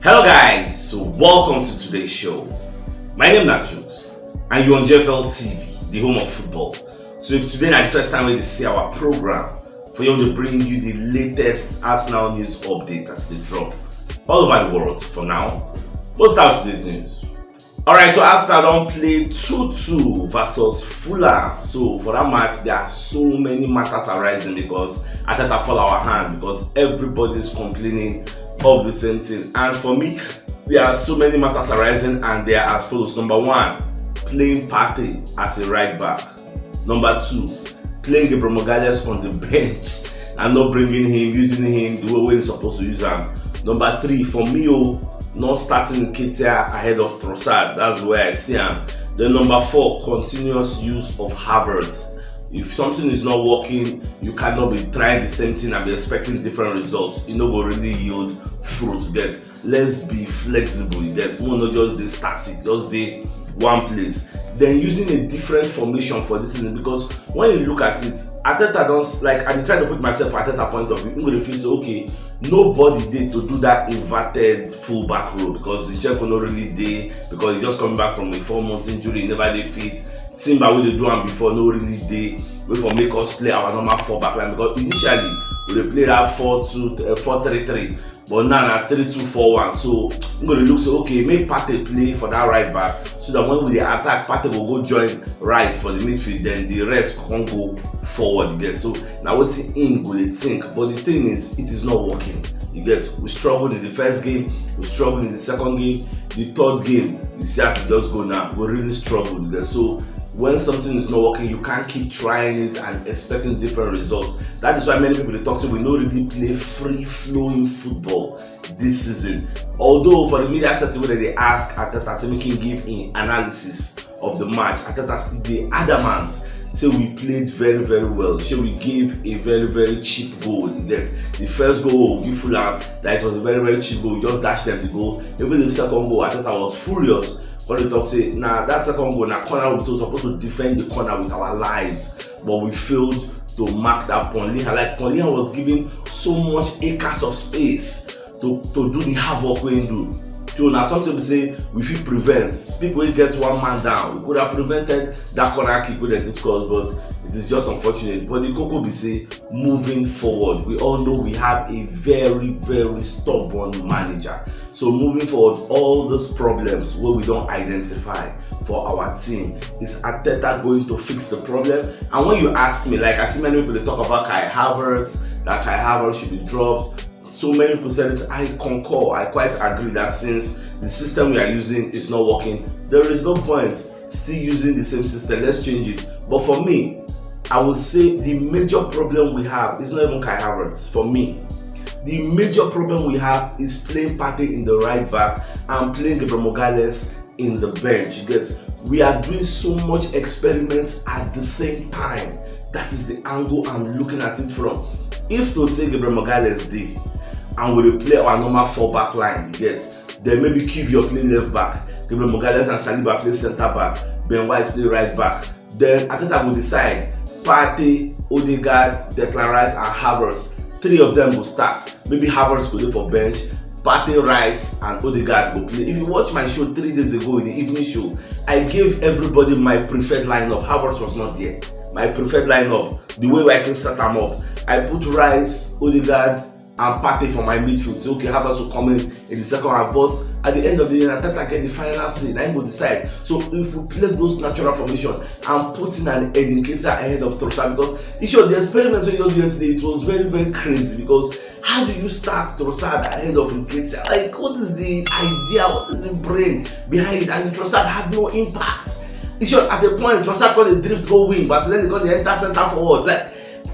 Hello guys, so welcome to today's show. My name is CHUKS and you're on JFL TV, the home of football. So if today is the first time we see our program, for you to bring you the latest Arsenal news updates as they drop all over the world for now. Let's start today's news. Alright, so Arsenal don't play 2-2 versus Fulham. So for that match, there are so many matters arising because Arteta fall our hand because everybody is complaining of the same thing. And for me, there are so many matters arising and they are as follows. Number one, playing Partey as a right back. Number two, playing Gabriel Magalhaes on the bench and not bringing him, using him the way he's supposed to use him. Number three, for me, not starting Nketiah ahead of Trossard. That's where I see him. Then number four, continuous use of Havertz. If something is not working, you cannot be trying the same thing and be expecting different results. You know, go really yield fruits. Let's be flexible. We not just the static, just the one place. Then using a different formation for this season, because when you look at it, Arteta don't like. I try to put myself at Arteta point of view. I'm going to feel so okay. Nobody did to do that inverted full back row because Zinchenko not really did because he's just coming back from a 4 months injury. He never did fit. Timber we do am before no really dey wey for make us play our normal 4 back line because initially we dey play that 4-2-4-3-3 but now na 3-2-4-1. So I'm gonna look so okay, make Partey play for that right back so that when we dey attack, Partey will go join Rice for the midfield, then the rest can go forward. So now wetin im go dey think, but the thing is, it is not working. We struggled in the first game, we struggled in the second game, the third game, you see as it just go now, we really struggled. So when something is not working, you can't keep trying it and expecting different results. That is why many people they talk we don't really play free-flowing football this season. Although for the media setting where they ask Arteta to make him give an analysis of the match, Arteta still the adamant say we played very, very well. So we gave a very, very cheap goal. The first goal we give Fulham, that it was a very, very cheap goal. We just dashed them the goal. Even the second goal, Arteta was furious. When they talk say, that second goal, corner, we were supposed to defend the corner with our lives, but we failed to mark that point. Paulinho was given so much acres of space to do the havoc we do. So now something we say we feel prevents people will get one man down. We could have prevented that corner kick with the score, but it is just unfortunate. But the Coco be say moving forward, we all know we have a very, very stubborn manager. So moving forward, all those problems where we don't identify for our team, is Arteta going to fix the problem? And when you ask me, like I see many people they talk about Kai Havertz, that Kai Havertz should be dropped. So many people said it. I concur. I quite agree that since the system we are using is not working, there is no point still using the same system. Let's change it. But for me, I would say the major problem we have is not even Kai Havertz. For me, the major problem we have is playing Partey in the right back and playing Gabriel Magalhaes in the bench. We are doing so much experiments at the same time. That is the angle I'm looking at it from. If to say Gabriel Magalhaes dey and we will play our normal 4 back line, then maybe Kivior play left back, Gabriel Magalhaes and Saliba play centre back, Ben White play right back. Then Arteta will decide Partey, Odegaard, Declan Rice and Havertz. 3 of them will start. Maybe Havertz go dey for bench, Partey, Rice and Odegaard go play. If you watch my show 3 days ago in the evening show, I gave everybody my preferred lineup. Havertz was not there. My preferred lineup, the way I can set them up. I put Rice, Odegaard and Partey for my midfield. So okay, Havertz will come in the second half. But at the end of the day, Arteta get the final say. Then go decide. So if we play those natural formation and put in an Nketiah ahead of Trossard, because issue of the experiments we did yesterday, it was very, very crazy. Because how do you start Trossard ahead of Nketiah? Like, what is the idea? What is the brain behind it? And Trossard had no impact. Issue at the point Trossard got the drift go wing, but then they got the enter center forward.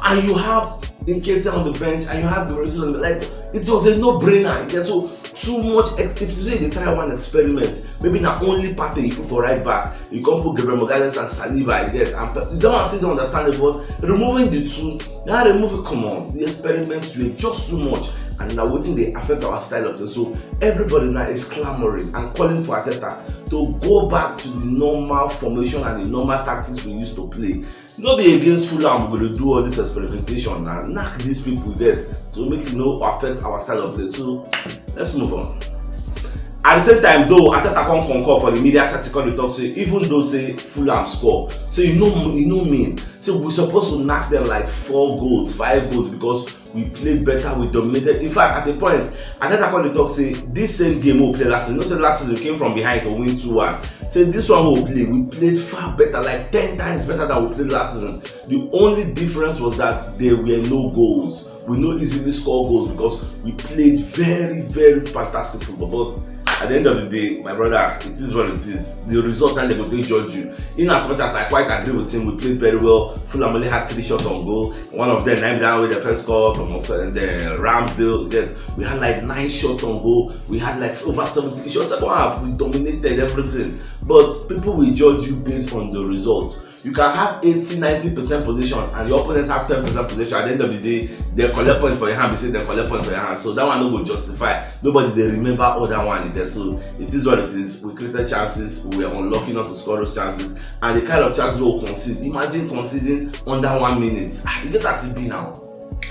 And you have Nketiah on the bench and you have the results on the bench. It was a no-brainer. So too much. If you say they try one experiment, maybe not only Partey you put for right back, you can put Gabriel Magalhaes and Saliba. And you don't still don't understand it, but removing the two, now remove it. Come on, the experiments were just too much, and now waiting they affect our style of play. So everybody now is clamoring and calling for Arteta to go back to the normal formation and the normal tactics we used to play. Not be against Fulham, we're going to do all this experimentation and knock these people so make it affect our style of play. So let's move on. At the same time, though, Arteta can't concur for the media circle. They talk say even though say Fulham score, so you know mean. So we supposed to knock them like 4 goals, 5 goals because we played better, we dominated. In fact, at the point, Arteta can't talk say this same game we played last season. No, say last season came from behind to win 2-1. Say this one we played far better, like 10 times better than we played last season. The only difference was that there were no goals. We no easily score goals because we played very, very fantastic football. But at the end of the day, my brother, it is what it is. The result and they go to judge you. In as much as I quite agree with him, we played very well. Fulham only had 3 shots on goal. One of them, 9 down with the first goal from us, and then Ramsdale. Yes, we had like 9 shots on goal. We had like over 70 shots. Second half, we dominated everything. But people will judge you based on the results. You can have 80-90% position and your opponent have 10% position. At the end of the day, they collect points for your hand. We say they collect points for your hand. So that one no go justify. Nobody they remember other one in there. So it is what it is. We created chances. We were unlucky not to score those chances. And the kind of chances we will concede. Imagine conceding under 1 minute. You get that CB now.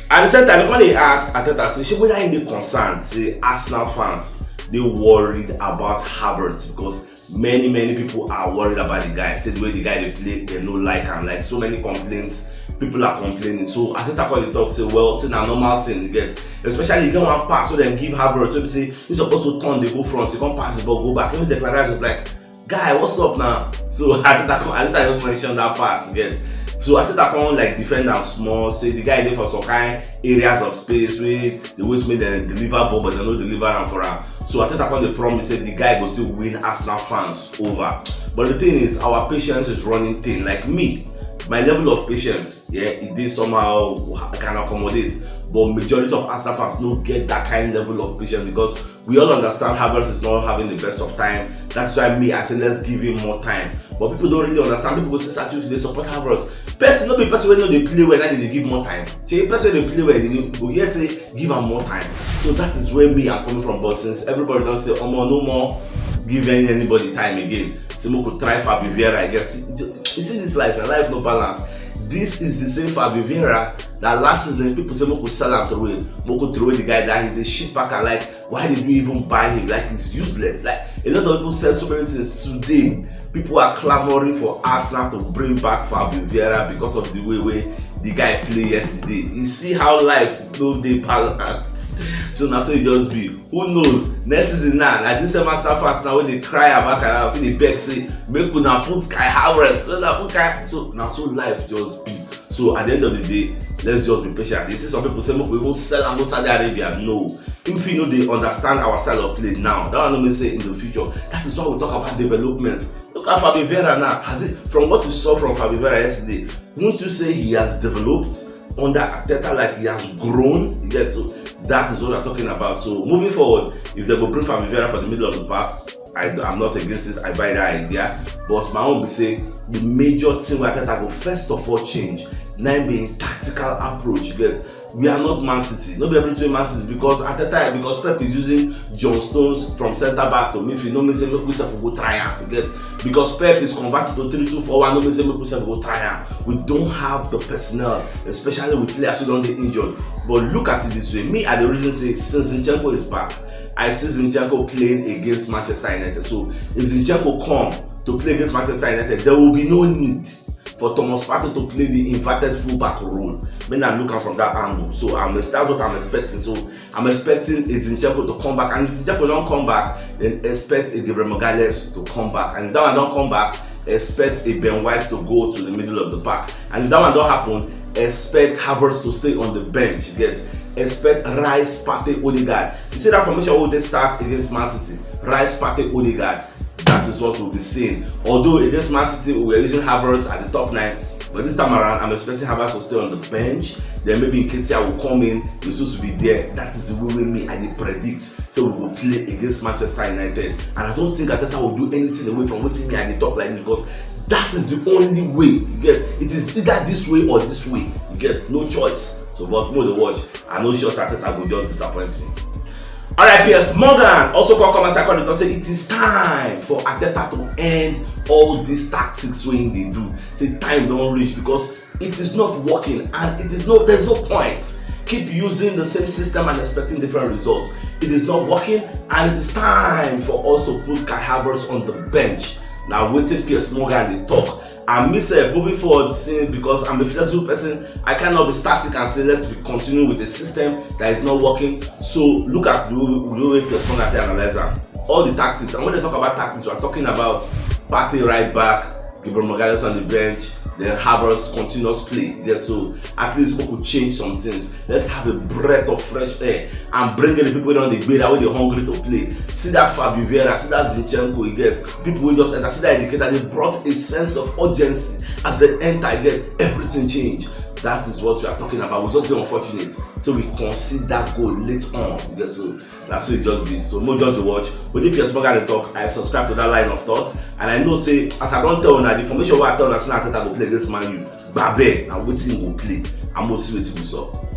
At the same time, when they ask Arteta, say, whether in the concern, say Arsenal fans, they worried about Havertz because many people are worried about the guy. Say the way the guy they play, they don't like him. Like so many complaints, people are complaining. So I think I call the talk say, well, it's a normal thing you get. Especially you get one pass, so then give Havertz. So you say you're supposed to turn, they go front, you can't pass the ball, go back. Even the Declan was like, guy, what's up now? So I think I mentioned that pass again. So I think I can't like defend them small. Say the guy there for some kind areas of space where they always make them deliver ball, but they don't deliver them for him. So I think I can't promise say the guy will still win Arsenal fans over. But the thing is, our patience is running thin. Like me, my level of patience, yeah, it is somehow I can accommodate. But majority of Arsenal fans don't get that kind of level of patience because we all understand Havertz is not having the best of time. That's why I say let's give him more time. But people don't really understand. People say CHUKS they support Havertz. Person not be person when they play well, and they give more time. So a person they play well, they go here say give him more time. So that is where me I'm coming from. But since everybody don't say no more giving anybody time again. So we could try Fabio Vieira, I guess. You see this life, and life no balance. This is the same Fabio Vieira that last season people say Moko sell and throw it. Moko throw the guy that he's a shit packer. Like, why did we even buy him? Like, he's useless. Like, a lot of people say so many things. Today, people are clamoring for Arsenal to bring back Fabio Vieira because of the way the guy played yesterday. You see how life no dey balance. So now so it just be. Who knows? Next season now, like this semester fast now when they cry about and they beg say make una put Kai Havertz. So now so life just be. So at the end of the day, let's just be patient. You see some people say we won't sell and go Saudi Arabia. No. If you know they understand our style of play now, that one don't say in the future. That is why we talk about development. Look at Fabio Vieira now. Has it from what you saw from Fabio Vieira yesterday? Won't you say he has developed under Arteta, like he has grown? You get so that is what I'm talking about. So moving forward, if they go bring Fabio Vieira for the middle of the park, I'm not against this. I buy that idea. But my own be say the major thing where Arteta go first of all change. Now being tactical approach. You get we are not Man City. Not be able to do Man City because Arteta because Pep is using John Stones from centre back to midfield. No mean say make we self go try am. You get because Pep is converted to 3-2-4-1. No mean say make we self go try am. We don't have the personnel, especially with players who don't get injured. But look at it this way. Me at the reason say since Zinchenko is back, I see Zinchenko playing against Manchester United. So if Zinchenko come to play against Manchester United, there will be no need for Thomas Partey to play the inverted fullback role. When I'm looking from that angle, so that's what I'm expecting. So I'm expecting a Zinchenko to come back, and if Zinchenko don't come back, then expect a Gabriel Magalhaes to come back, and if that one don't come back, expect a Ben White to go to the middle of the park, and if that one don't happen, expect Havertz to stay on the bench. Expect Rice, Partey, Odegaard. You see that formation will they start against Man City? Rice, Partey, Odegaard. That is what we'll be seeing. Although against Man City, we are using Havertz at the top 9, but this time around, I'm expecting Havertz to stay on the bench. Then maybe Nketiah will come in. He's supposed to be there. That is the way me I did predict. So we will play against Manchester United, and I don't think Arteta will do anything away from what me I did talk like this because that is the only way. You get it is either this way or this way. You get no choice. So but more the watch. I know sure Arteta will just disappoint me. Alright, PS Morgan also called comment section to say it is time for Arteta to end all these tactics when they do. Say time don't reach because it is not working and there's no point. keep using the same system and expecting different results. It is not working, and it is time for us to put Kai Havertz on the bench. Now waiting Piers Morgan they talk. And myself moving forward, seeing, because I'm a flexible person, I cannot be static and say let's be continuing with a system that is not working. So look at the way Piers Morgan analyze all the tactics. And when they talk about tactics, we are talking about Partey right back, Gabriel Magalhaes on the bench, then Havertz continuous play. Yeah, so at least we could change some things. Let's have a breath of fresh air and bring in the people on the way that they're hungry to play. See that Fabio Vieira, see that Zinchenko, he gets people will just enter. See that indicator, they brought a sense of urgency as they enter. Get everything changed. That is what we are talking about. We just be unfortunate, so we concede that goal late on. Yeah, so that's what it just be. So more just to watch. When you Piers Morgan talk, I subscribe to that line of thoughts, and I know say as I don't tell now the information what I tell now, say Arteta go play against Man U. Babe, and waiting go play. I'm gonna see what you so.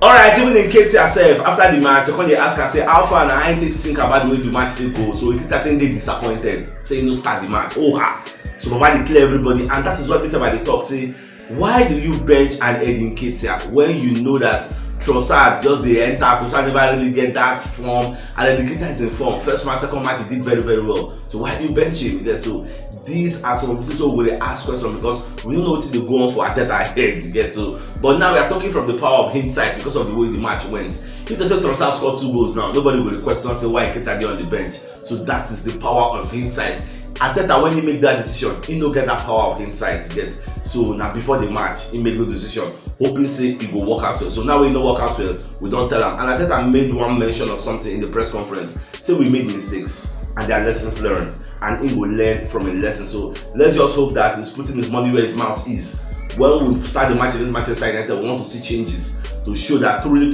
Alright, even in case yourself after the match, when they ask and say how far now I ain't think about the way the match they go. So if you saying they disappointed, say you no start the match. Oh ha! So Baba declare everybody, and that is what they say by the talk. Say, why do you bench an Edin Ketia when you know that Trossard just the enter, Trossard never really get that form, and Edin Ketia is in form. First match, second match, he did very, very well. So why do you bench him? Yeah, so these are some people who will ask questions because we don't know what they go on for Arteta ahead. Get so, but now we are talking from the power of hindsight because of the way the match went. If they say Trossard scored 2 goals now, nobody will question and say why Ketia dey on the bench. So that is the power of hindsight. Arteta, when he make that decision, he no get that power of insight yet. So now before the match, he made the decision, hoping say he go work out well. So now when he no work out well, we don't tell him. And Arteta made one mention of something in the press conference. Say we made mistakes and there are lessons learned, and he will learn from a lesson. So let's just hope that he's putting his money where his mouth is. When we start the match against Manchester United, we want to see changes to show that truly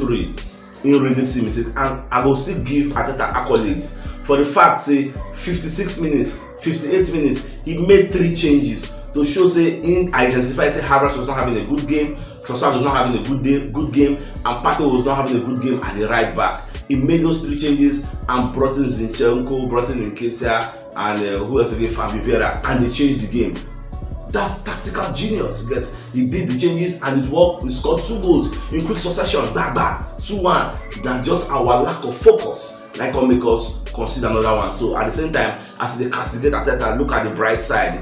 he really see mistakes. And I will still give Arteta accolades for the fact say 56 minutes, 58 minutes, he made 3 changes to show say he identified say Havertz was not having a good game, Trossard was not having a good game, and Partey was not having a good game at the right back. He made those 3 changes and brought in Zinchenko, brought in Nketiah, and who else again, Fabio Vieira, and they changed the game. That's tactical genius. He did the changes and it worked. We scored 2 goals in quick succession. 2-1. That's just our lack of focus. Like will make us consider another one. So at the same time, as they castigate Arteta, look at the bright side.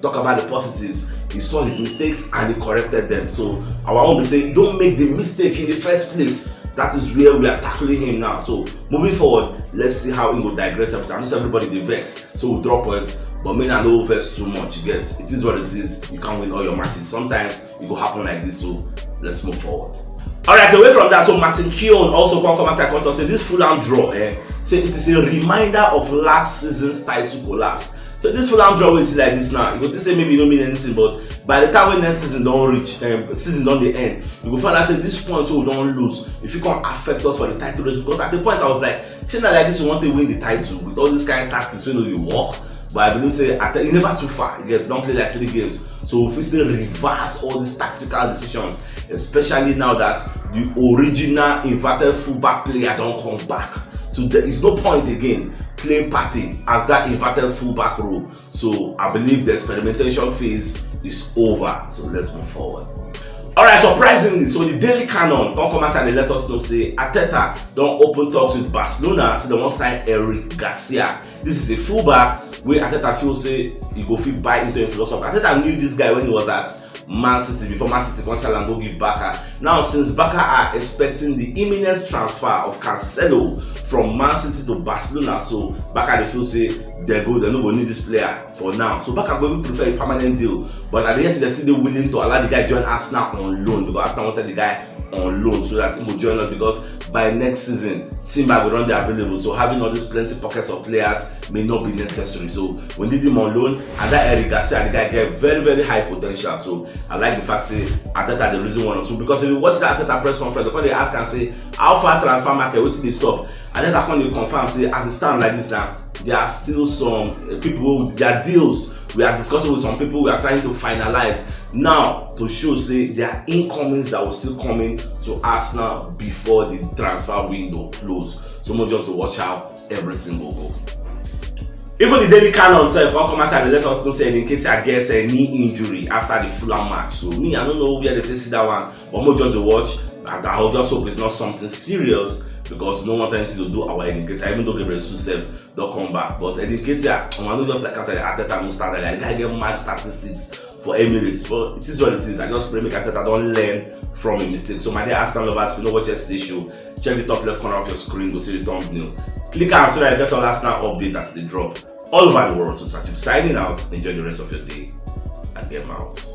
Talk about the positives. He saw his mistakes and he corrected them. So our own will say, don't make the mistake in the first place. That is where we are tackling him now. So moving forward, let's see how he will digress everything. I'm just everybody they vex. So we'll drop points. But may not no vex too much. It is what it is. You can't win all your matches. Sometimes it will happen like this. So let's move forward. Alright, so away from that, so Martin Keown also come and say this Fulham draw, say it is a reminder of last season's title collapse. So this Fulham draw we see like this now. You go to say maybe it don't mean anything, but by the time when next season don't reach, season don't the end, you go find out say this point we don't lose. If you can't affect us for the title race, because at the point I was like, shouldn't like this you want to win the title with all this kind of tactics when you walk. But I believe say you never too far. You don't play like 3 games. So if we still reverse all these tactical decisions, especially now that the original inverted fullback player don't come back. So there is no point again playing Partey as that inverted fullback role. So I believe the experimentation phase is over. So let's move forward. Alright, surprisingly, so the Daily Canon don't come and they let us know say Arteta don't open talks with Barcelona, so they won't sign Eric Garcia. This is a fullback where Arteta feels say he go fit buy into a philosophy. Arteta knew this guy when he was at Man City before Man City can sell and go give Barca. Now since Barca are expecting the imminent transfer of Cancelo from Man City to Barcelona, so Barca they feel say they're not going to need this player for now. So Barca going to prefer a permanent deal, but at the end they're still willing to allow the guy join Arsenal on loan because Arsenal wanted the guy on loan so that he will join us because by next season Simba will run the available. So having all these plenty pockets of players may not be necessary. So we need him on loan, and that Eric Garcia, the guy get very, very high potential. So I like the fact say Arteta the reason one or two, because if you watch that Arteta press conference, when they ask and say how far transfer market, what's the stop, Arteta when they confirm say as it stand like this now, there are still some people, there are deals we are discussing with some people, we are trying to finalize now to show say there are incomings that will still come in to Arsenal before the transfer window close. So much just to watch how everything will go. Even the Daily Canon self come outside and let us know say Nketiah gets a knee injury after the Fulham match. So me, I don't know where they see that one, but more just to watch. And I just hope it's not something serious, because no one tends to do our indicator, even though Gabriel Jesus don't come back. But indicator, I know, just like I said, Arteta no start like I get mad statistics for Emirates. But it is what it is. I just pray make Arteta don't learn from a mistake. So my dear Arsenal lovers, if you know watch yesterday's show, check the top left corner of your screen, go see the thumbnail. Click on so that you get all Arsenal update as they drop all over the world. So signing out, enjoy the rest of your day, and get out.